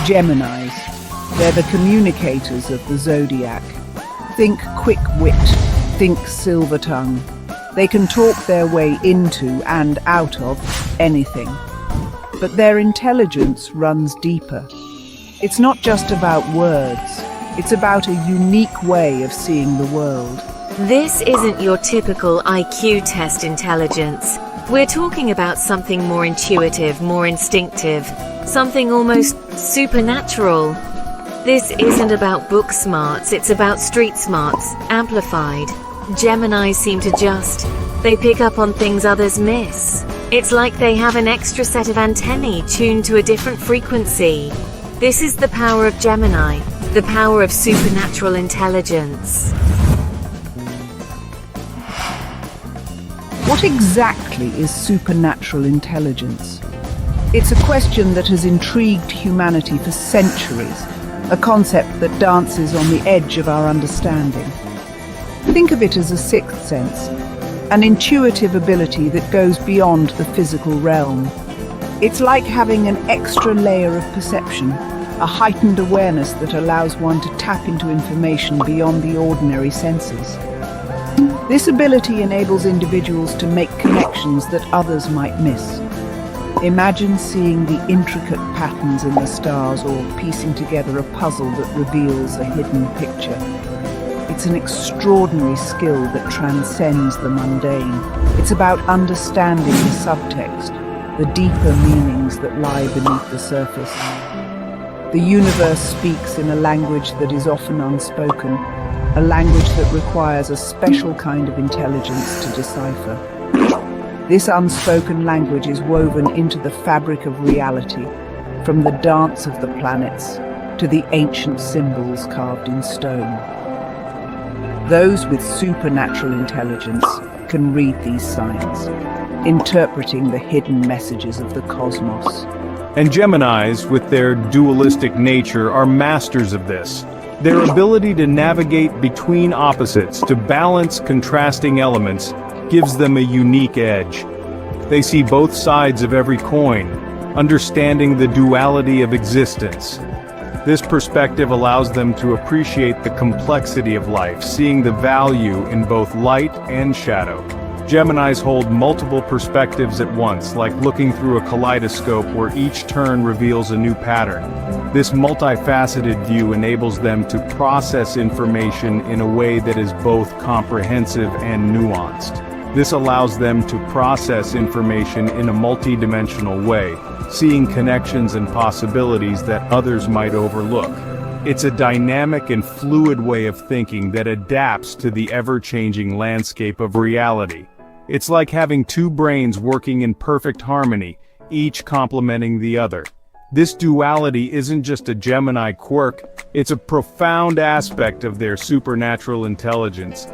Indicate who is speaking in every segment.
Speaker 1: Geminis. They're the communicators of the zodiac. Think quick wit, think silver tongue. They can talk their way into and out of anything. But their intelligence runs deeper. It's not just about words, it's about a unique way of seeing the world.
Speaker 2: This isn't your typical IQ test intelligence. We're talking about something more intuitive, more instinctive, something almost supernatural. This isn't about book smarts, it's about street smarts, amplified. Geminis seem to they pick up on things others miss. It's like they have an extra set of antennae tuned to a different frequency. This is the power of Gemini, the power of supernatural intelligence.
Speaker 1: What exactly is supernatural intelligence? It's a question that has intrigued humanity for centuries, a concept that dances on the edge of our understanding. Think of it as a sixth sense, an intuitive ability that goes beyond the physical realm. It's like having an extra layer of perception, a heightened awareness that allows one to tap into information beyond the ordinary senses. This ability enables individuals to make connections that others might miss. Imagine seeing the intricate patterns in the stars or piecing together a puzzle that reveals a hidden picture. It's an extraordinary skill that transcends the mundane. It's about understanding the subtext, the deeper meanings that lie beneath the surface. The universe speaks in a language that is often unspoken, a language that requires a special kind of intelligence to decipher. This unspoken language is woven into the fabric of reality, from the dance of the planets to the ancient symbols carved in stone. Those with supernatural intelligence can read these signs, interpreting the hidden messages of the cosmos.
Speaker 3: And Geminis, with their dualistic nature, are masters of this. Their ability to navigate between opposites, to balance contrasting elements, gives them a unique edge. They see both sides of every coin, understanding the duality of existence. This perspective allows them to appreciate the complexity of life, seeing the value in both light and shadow. Geminis hold multiple perspectives at once, like looking through a kaleidoscope where each turn reveals a new pattern. This multifaceted view enables them to process information in a way that is both comprehensive and nuanced. This allows them to process information in a multidimensional way, seeing connections and possibilities that others might overlook. It's a dynamic and fluid way of thinking that adapts to the ever-changing landscape of reality. It's like having two brains working in perfect harmony, each complementing the other. This duality isn't just a Gemini quirk, it's a profound aspect of their supernatural intelligence.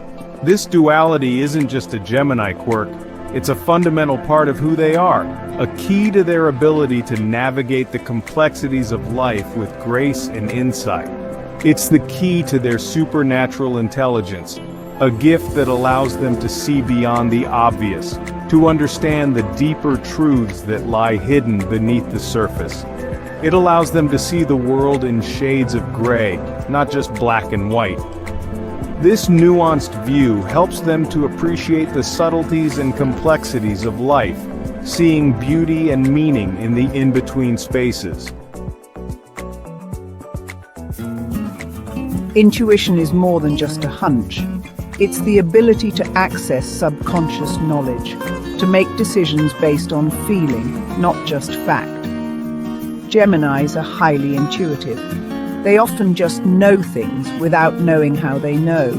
Speaker 3: This duality isn't just a Gemini quirk, it's a fundamental part of who they are, a key to their ability to navigate the complexities of life with grace and insight. It's the key to their supernatural intelligence, a gift that allows them to see beyond the obvious, to understand the deeper truths that lie hidden beneath the surface. It allows them to see the world in shades of gray, not just black and white. This nuanced view helps them to appreciate the subtleties and complexities of life, seeing beauty and meaning in the in-between spaces.
Speaker 1: Intuition is more than just a hunch. It's the ability to access subconscious knowledge, to make decisions based on feeling, not just fact. Geminis are highly intuitive. They often just know things without knowing how they know.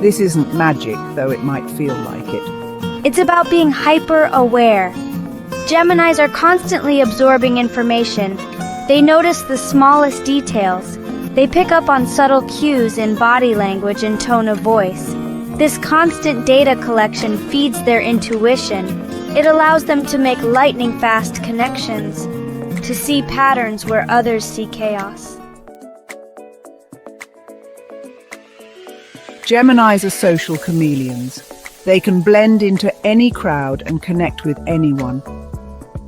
Speaker 1: This isn't magic, though it might feel like it.
Speaker 4: It's about being hyper-aware. Geminis are constantly absorbing information. They notice the smallest details. They pick up on subtle cues in body language and tone of voice. This constant data collection feeds their intuition. It allows them to make lightning-fast connections, to see patterns where others see chaos.
Speaker 1: Geminis are social chameleons. They can blend into any crowd and connect with anyone.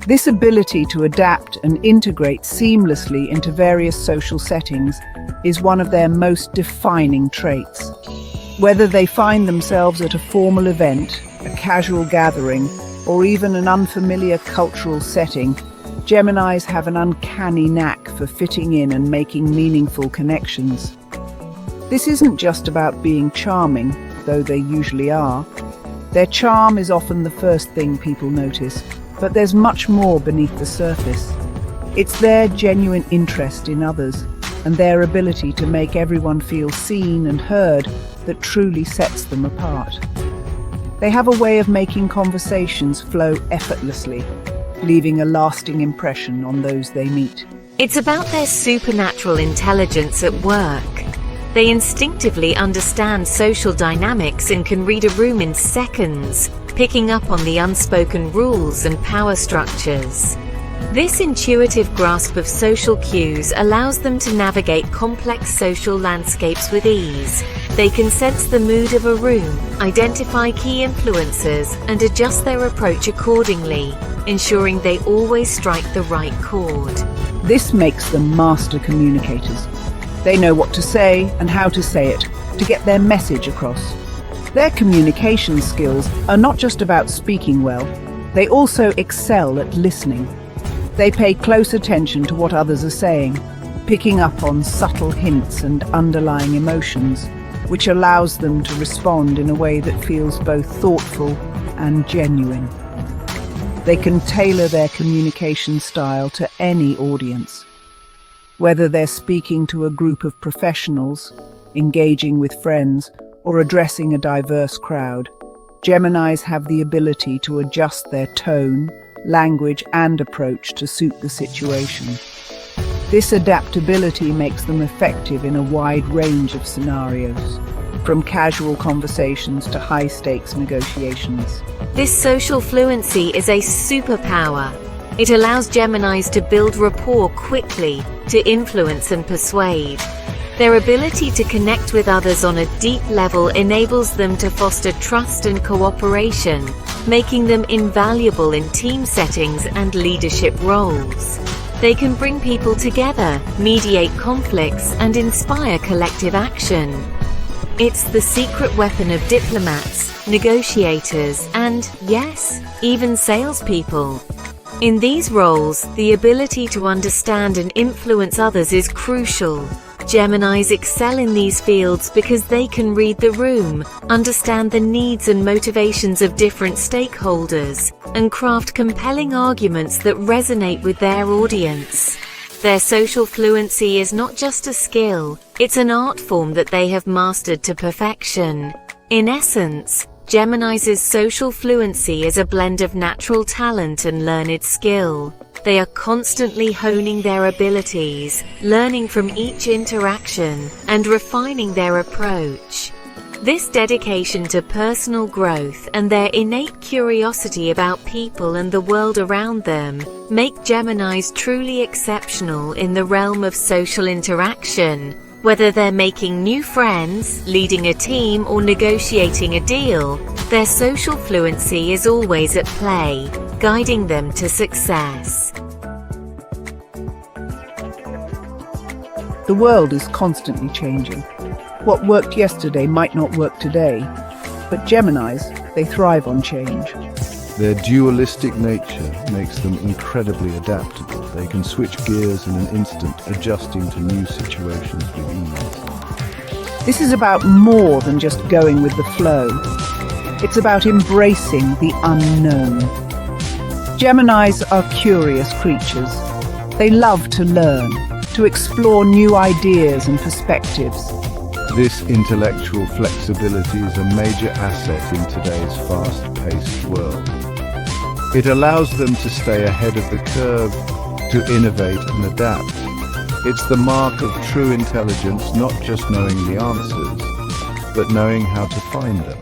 Speaker 1: This ability to adapt and integrate seamlessly into various social settings is one of their most defining traits. Whether they find themselves at a formal event, a casual gathering, or even an unfamiliar cultural setting, Geminis have an uncanny knack for fitting in and making meaningful connections. This isn't just about being charming, though they usually are. Their charm is often the first thing people notice, but there's much more beneath the surface. It's their genuine interest in others and their ability to make everyone feel seen and heard that truly sets them apart. They have a way of making conversations flow effortlessly, leaving a lasting impression on those they meet.
Speaker 2: It's about their supernatural intelligence at work. They instinctively understand social dynamics and can read a room in seconds, picking up on the unspoken rules and power structures. This intuitive grasp of social cues allows them to navigate complex social landscapes with ease. They can sense the mood of a room, identify key influences, and adjust their approach accordingly, ensuring they always strike the right chord.
Speaker 1: This makes them master communicators. They know what to say and how to say it to get their message across. Their communication skills are not just about speaking well, they also excel at listening. They pay close attention to what others are saying, picking up on subtle hints and underlying emotions, which allows them to respond in a way that feels both thoughtful and genuine. They can tailor their communication style to any audience. Whether they're speaking to a group of professionals, engaging with friends, or addressing a diverse crowd, Geminis have the ability to adjust their tone, language, and approach to suit the situation. This adaptability makes them effective in a wide range of scenarios, from casual conversations to high-stakes negotiations.
Speaker 2: This social fluency is a superpower. It allows Geminis to build rapport quickly, to influence and persuade. Their ability to connect with others on a deep level enables them to foster trust and cooperation, making them invaluable in team settings and leadership roles. They can bring people together, mediate conflicts, and inspire collective action. It's the secret weapon of diplomats, negotiators, and, yes, even salespeople. In these roles, the ability to understand and influence others is crucial. Geminis excel in these fields because they can read the room, understand the needs and motivations of different stakeholders, and craft compelling arguments that resonate with their audience. Their social fluency is not just a skill, it's an art form that they have mastered to perfection. In essence, Geminis' social fluency is a blend of natural talent and learned skill. They are constantly honing their abilities, learning from each interaction, and refining their approach. This dedication to personal growth and their innate curiosity about people and the world around them make Geminis truly exceptional in the realm of social interaction. Whether they're making new friends, leading a team, or negotiating a deal, their social fluency is always at play, guiding them to success.
Speaker 1: The world is constantly changing. What worked yesterday might not work today, but Geminis, they thrive on change.
Speaker 5: Their dualistic nature makes them incredibly adaptable. They can switch gears in an instant, adjusting to new situations with ease.
Speaker 1: This is about more than just going with the flow. It's about embracing the unknown. Geminis are curious creatures. They love to learn, to explore new ideas and perspectives.
Speaker 5: This intellectual flexibility is a major asset in today's fast-paced world. It allows them to stay ahead of the curve, to innovate and adapt. It's the mark of true intelligence, not just knowing the answers, but knowing how to find them.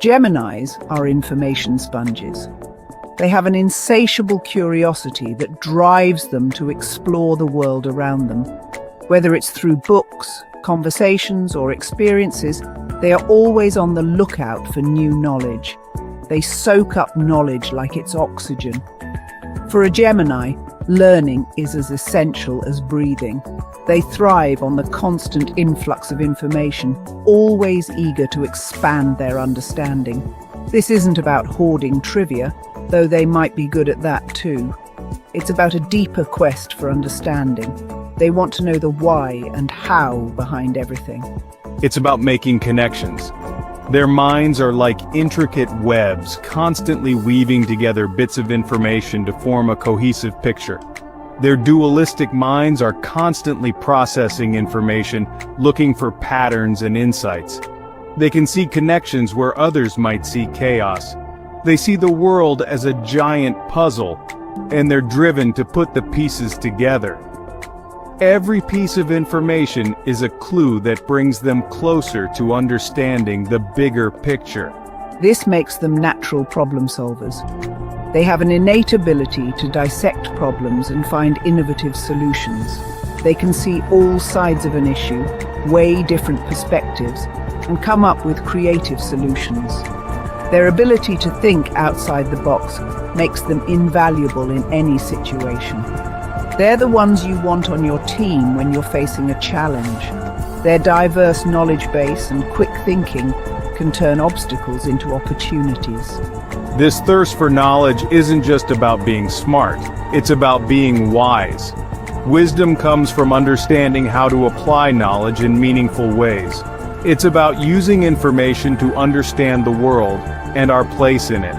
Speaker 1: Geminis are information sponges. They have an insatiable curiosity that drives them to explore the world around them. Whether it's through books, conversations, or experiences, they are always on the lookout for new knowledge. They soak up knowledge like it's oxygen. For a Gemini, learning is as essential as breathing. They thrive on the constant influx of information, always eager to expand their understanding. This isn't about hoarding trivia, though they might be good at that too. It's about a deeper quest for understanding. They want to know the why and how behind everything.
Speaker 3: It's about making connections. Their minds are like intricate webs, constantly weaving together bits of information to form a cohesive picture. Their dualistic minds are constantly processing information, looking for patterns and insights. They can see connections where others might see chaos. They see the world as a giant puzzle, and they're driven to put the pieces together. Every piece of information is a clue that brings them closer to understanding the bigger picture.
Speaker 1: This makes them natural problem solvers. They have an innate ability to dissect problems and find innovative solutions. They can see all sides of an issue, weigh different perspectives, and come up with creative solutions. Their ability to think outside the box makes them invaluable in any situation. They're the ones you want on your team when you're facing a challenge. Their diverse knowledge base and quick thinking can turn obstacles into opportunities.
Speaker 3: This thirst for knowledge isn't just about being smart, it's about being wise. Wisdom comes from understanding how to apply knowledge in meaningful ways. It's about using information to understand the world and our place in it.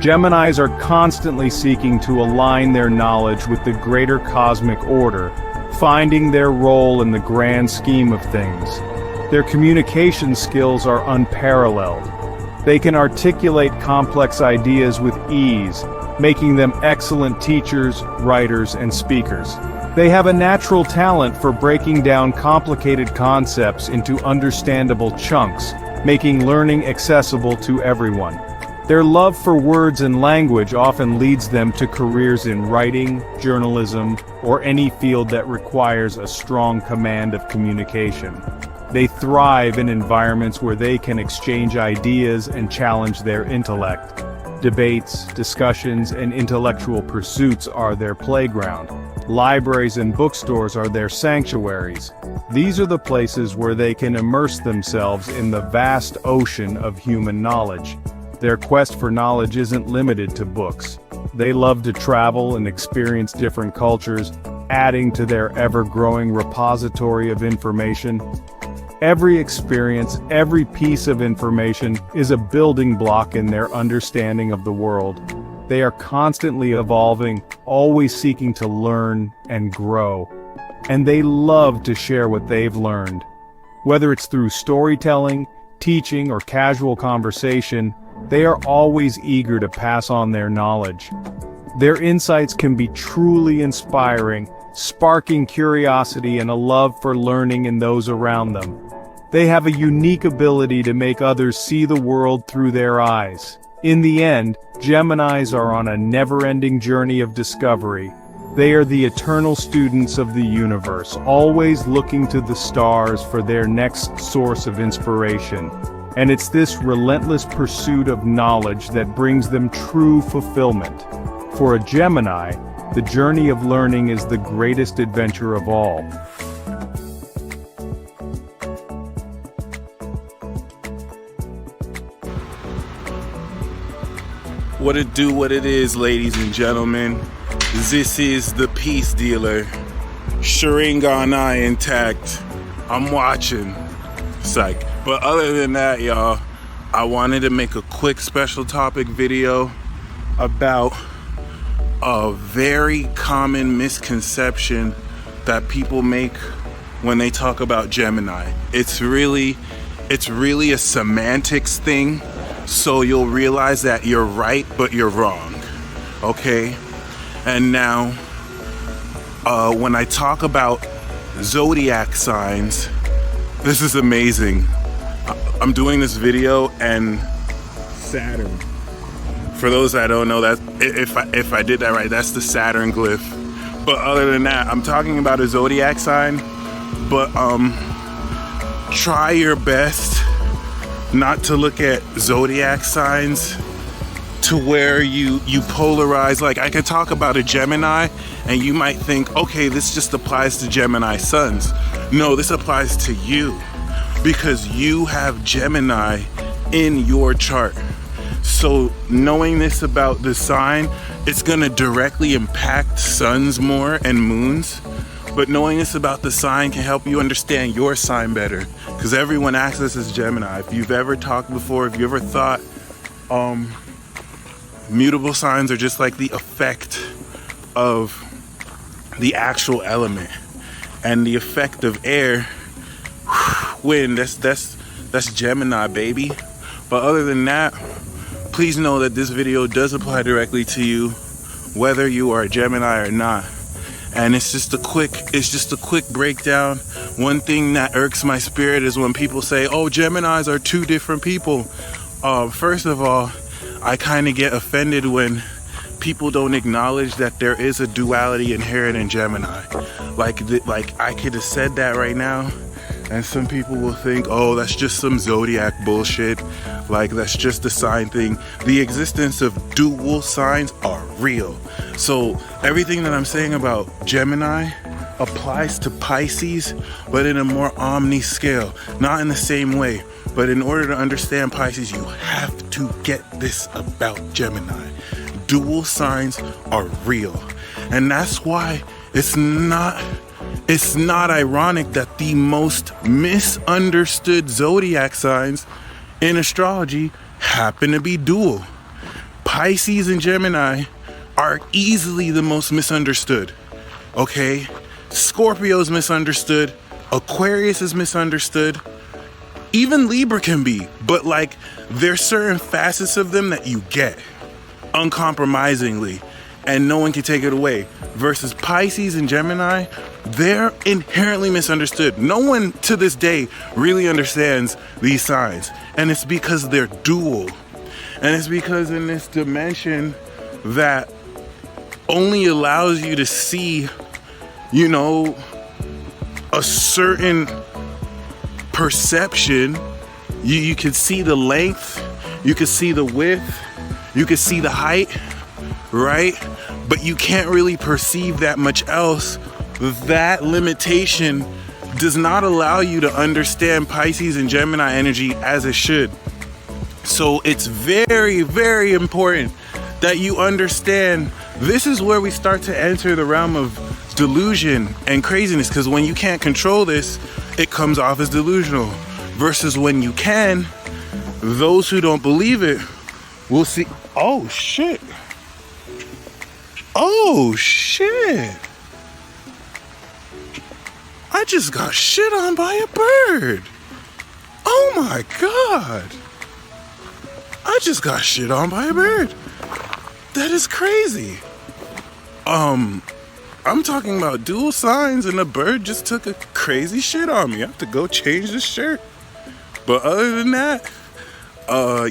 Speaker 3: Geminis are constantly seeking to align their knowledge with the greater cosmic order, finding their role in the grand scheme of things. Their communication skills are unparalleled. They can articulate complex ideas with ease, making them excellent teachers, writers, and speakers. They have a natural talent for breaking down complicated concepts into understandable chunks, making learning accessible to everyone. Their love for words and language often leads them to careers in writing, journalism, or any field that requires a strong command of communication. They thrive in environments where they can exchange ideas and challenge their intellect. Debates, discussions, and intellectual pursuits are their playground. Libraries and bookstores are their sanctuaries. These are the places where they can immerse themselves in the vast ocean of human knowledge. Their quest for knowledge isn't limited to books. They love to travel and experience different cultures, adding to their ever-growing repository of information. Every experience, every piece of information is a building block in their understanding of the world. They are constantly evolving, always seeking to learn and grow. And they love to share what they've learned. Whether it's through storytelling, teaching, or casual conversation, they are always eager to pass on their knowledge. Their insights can be truly inspiring, sparking curiosity and a love for learning in those around them. They have a unique ability to make others see the world through their eyes. In the end, Geminis are on a never-ending journey of discovery. They are the eternal students of the universe, always looking to the stars for their next source of inspiration. And it's this relentless pursuit of knowledge that brings them true fulfillment. For a Gemini, the journey of learning is the greatest adventure of all.
Speaker 6: What it do, what it is, ladies and gentlemen. This is the peace dealer. Sharingan eye intact. I'm watching. Psych. But other than that, y'all, I wanted to make a quick special topic video about a very common misconception that people make when they talk about Gemini. It's really a semantics thing, so you'll realize that you're right but you're wrong. Okay? And now when I talk about zodiac signs, this is amazing. I'm doing this video and Saturn, for those that don't know, that if I did that right, that's the Saturn glyph. But other than that, I'm talking about a zodiac sign, but try your best not to look at zodiac signs to where you polarize. Like, I could talk about a Gemini and you might think, okay, this just applies to Gemini suns. No, this applies to you because you have Gemini in your chart. So knowing this about the sign, it's gonna directly impact suns more and moons. But knowing this about the sign can help you understand your sign better, because everyone accesses Gemini. If you've ever talked before, if you ever thought mutable signs are just like the effect of the actual element, and the effect of air, wind, that's Gemini, baby. But other than that, please know that this video does apply directly to you, whether you are a Gemini or not. And it's just a quick breakdown. One thing that irks my spirit is when people say, oh, Geminis are two different people. First of all, I kind of get offended when people don't acknowledge that there is a duality inherent in Gemini. Like I could have said that right now, and some people will think, oh, that's just some zodiac bullshit. Like, that's just a sign thing. The existence of dual signs are real. So everything that I'm saying about Gemini applies to Pisces, but in a more omni scale, not in the same way. But in order to understand Pisces, you have to get this about Gemini. Dual signs are real. And that's why it's not ironic that the most misunderstood zodiac signs in astrology happen to be dual. Pisces and Gemini are easily the most misunderstood. Okay? Scorpio's misunderstood. Aquarius is misunderstood. Even Libra can be, but like, there's certain facets of them that you get uncompromisingly, and no one can take it away. Versus Pisces and Gemini, they're inherently misunderstood. No one to this day really understands these signs. And it's because they're dual. And it's because in this dimension that only allows you to see, you know, a certain perception. You can see the length, you can see the width, you can see the height, right? But you can't really perceive that much else. That limitation does not allow you to understand Pisces and Gemini energy as it should. So it's very, very important that you understand this is where we start to enter the realm of delusion and craziness, because when you can't control this, it comes off as delusional. Versus when you can, those who don't believe it will see, oh shit. Oh shit. I just got shit on by a bird. Oh my God. I just got shit on by a bird. That is crazy. I'm talking about dual signs and a bird just took a crazy shit on me. I have to go change this shirt. But other than that,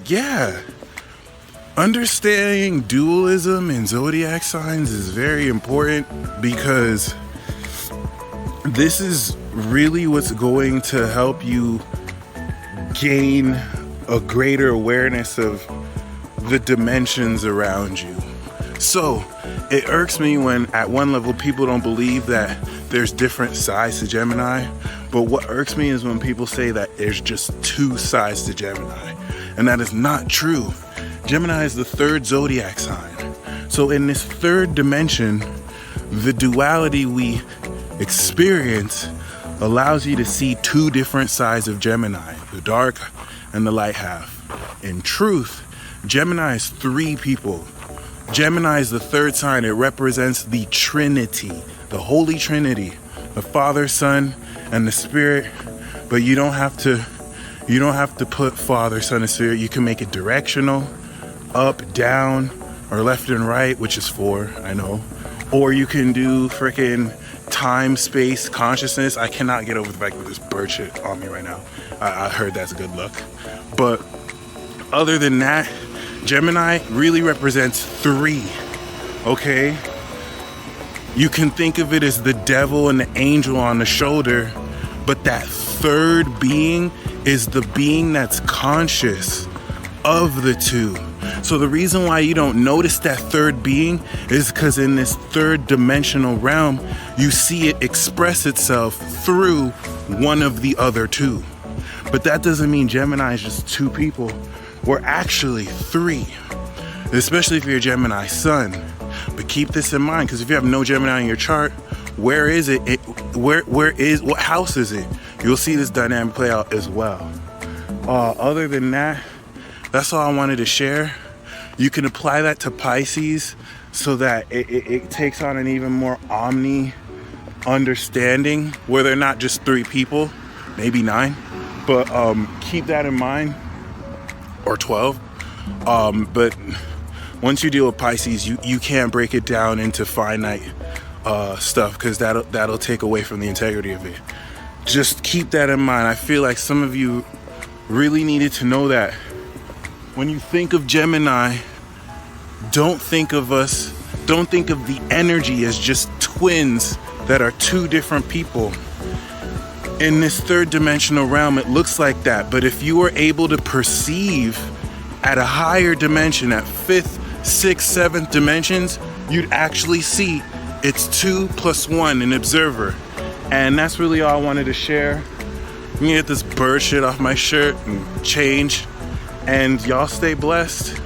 Speaker 6: yeah. Understanding dualism and zodiac signs is very important, because this is really what's going to help you gain a greater awareness of the dimensions around you. So it irks me when at one level people don't believe that there's different sides to Gemini, but what irks me is when people say that there's just two sides to Gemini, and that is not true. Gemini is the third zodiac sign. So in this third dimension, the duality we experience allows you to see two different sides of Gemini, the dark and the light half. In truth, Gemini is three people. Gemini is the third sign. It represents the Trinity, the Holy Trinity, the Father, Son, and the Spirit. But you don't have to put Father, Son, and Spirit. You can make it directional, up, down, or left and right, which is 4, I know. Or you can do freaking time, space, consciousness. I cannot get over the fact that this bird shit on me right now. I heard that's good luck. But other than that, Gemini really represents 3, okay? You can think of it as the devil and the angel on the shoulder, but that third being is the being that's conscious of the two. So the reason why you don't notice that third being is because in this third dimensional realm, you see it express itself through one of the other two. But that doesn't mean Gemini is just 2 people. We're actually 3, especially if you're a Gemini sun. But keep this in mind, because if you have no Gemini in your chart, where is it? What house is it? You'll see this dynamic play out as well. Other than that, that's all I wanted to share. You can apply that to Pisces so that it takes on an even more omni understanding where they're not just 3 people, maybe 9, but keep that in mind, or 12. But once you deal with Pisces, you can't break it down into finite stuff, because that'll take away from the integrity of it. Just keep that in mind. I feel like some of you really needed to know that. When you think of Gemini, don't think of the energy as just twins that are 2 different people. In this third dimensional realm, it looks like that. But if you were able to perceive at a higher dimension, at 5th, 6th, 7th dimensions, you'd actually see it's 2 + 1, an observer. And that's really all I wanted to share. Let me get this bird shit off my shirt and change. And y'all stay blessed.